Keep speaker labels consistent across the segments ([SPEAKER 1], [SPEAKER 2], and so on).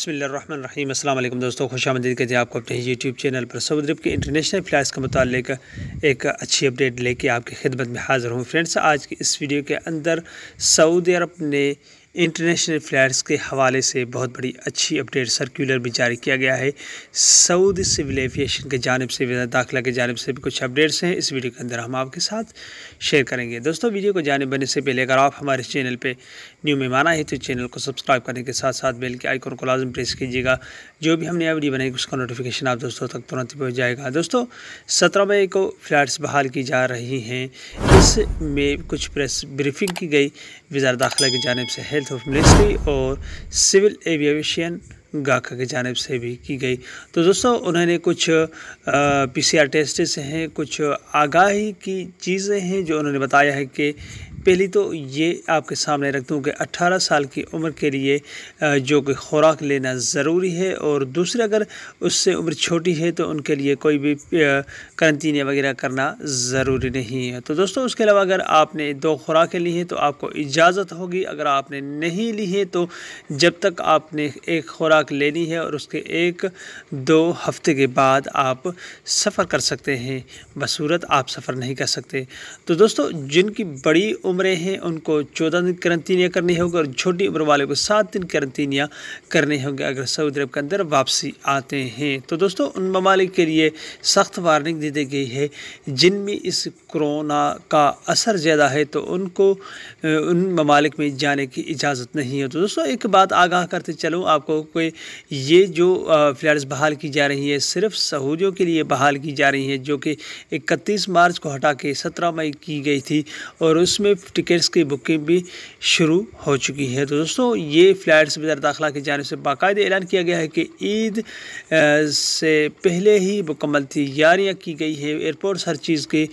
[SPEAKER 1] बिस्मिल्लाहिर्रहमानिर्रहीम। अस्सलाम वालेकुम दोस्तों, खुश आमदीद कहते हैं आपको अपने यूट्यूब चैनल पर। सऊदी अरब के इंटरनेशनल फ़्लाइट्स के मुतालिक एक अच्छी अपडेट लेके आपकी खिदमत में हाज़िर हूँ। फ्रेंड्स, आज की इस वीडियो के अंदर सऊदी अरब ने इंटरनेशनल फ़्लाइट्स के हवाले से बहुत बड़ी अच्छी अपडेट सर्कुलर भी जारी किया गया है। सऊदी सिविल एविएशन के जानिब से, वीज़ा दाखिला के जानिब से भी कुछ अपडेट्स हैं, इस वीडियो के अंदर हम आपके साथ शेयर करेंगे। दोस्तों, वीडियो को जाने बनने से पहले अगर आप हमारे चैनल पे न्यू मेहमान आए तो चैनल को सब्सक्राइब करने के साथ साथ बेल के आइकन को लाजम प्रेस कीजिएगा। जो भी हम नया वीडियो बनाएंगे उसका नोटिफिकेशन आप दोस्तों तक तुरंत पहुँच जाएगा। दोस्तों, 17 मई को फ़्लाइट्स बहाल की जा रही हैं। इसमें कुछ प्रेस ब्रीफिंग की गई वीज़ा दाखिला की जानिब से, हेल्थ ऑफ मिनिस्ट्री और सिविल एविएशन गाका की जानिब से भी की गई। तो दोस्तों, उन्होंने कुछ PCR टेस्ट हैं, कुछ आगाही की चीज़ें हैं जो उन्होंने बताया है कि पहली तो ये आपके सामने रख दूँ कि 18 साल की उम्र के लिए जो कि खुराक लेना ज़रूरी है, और दूसरा अगर उससे उम्र छोटी है तो उनके लिए कोई भी करंटीनिया वगैरह करना ज़रूरी नहीं है। तो दोस्तों, उसके अलावा अगर आपने 2 खुराकें ली हैं तो आपको इजाज़त होगी। अगर आपने नहीं ली है तो जब तक आपने एक खुराक लेनी है और उसके 1-2 हफ्ते के बाद आप सफ़र कर सकते हैं, बसूरत आप सफ़र नहीं कर सकते। तो दोस्तों, जिनकी बड़ी उम्रें हैं उनको 14 दिन करंटीनिया करनी होगी और छोटी उम्र वाले को 7 दिन करंटीनिया करने होंगे अगर सऊदी अरब के अंदर वापसी आते हैं। तो दोस्तों, उन ममालिक के लिए सख्त वार्निंग दे दी गई है जिनमें इस कोरोना का असर ज़्यादा है, तो उनको उन ममालिक में जाने की इजाज़त नहीं है। तो दोस्तों, एक बात आगाह करते चलूँ आपको कि ये जो फ़्लाइट्स बहाल की जा रही है सिर्फ सऊदियों के लिए बहाल की जा रही है, जो कि 31 मार्च को हटा के 17 मई की गई थी, और उसमें टिकट्स की बुकिंग भी शुरू हो चुकी है। तो दोस्तों, ये फ़्लाइट्स वीज़ा दाखिला की जानिब से बाकायदा ऐलान किया गया है कि ईद से पहले ही मुकम्मल तैयारियाँ की गई है। एयरपोर्ट्स हर चीज़ की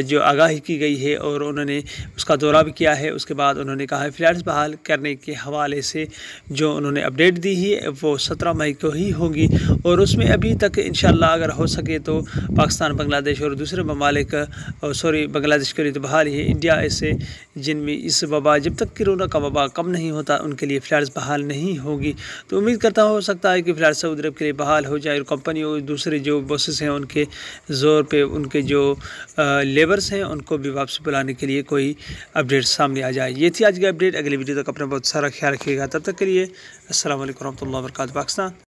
[SPEAKER 1] जो आगाही की गई है और उन्होंने उसका दौरा भी किया है। उसके बाद उन्होंने कहा है फ़्लाइट्स बहाल करने के हवाले से जो उन्होंने अपडेट दी है वो 17 मई को ही होगी, और उसमें अभी तक इंशाअल्लाह अगर हो सके तो पाकिस्तान, बांग्लादेश और दूसरे ममालिक, बांग्लादेश के लिए तो बहाल ही है, इंडिया ऐसे जिनमें इस वबा, जब तक कोरोना का वबा कम नहीं होता उनके लिए फ़्लाइट्स बहाल नहीं होगी। तो उम्मीद करता हो सकता है कि फ़्लाइट्स सऊदी अरब के लिए बहाल हो जाए और कंपनी और दूसरे जो बसेस हैं उनके ज़ोर पे उनके जो लेबर्स हैं उनको भी वापस बुलाने के लिए कोई अपडेट सामने आ जाए। ये थी आज की अपडेट। अगली वीडियो तक अपना बहुत सारा ख्याल रखिएगा। तब तक के लिए अस्सलाम वालेकुम रहमतुल्लाहि व बरकातहू। पाकिस्तान।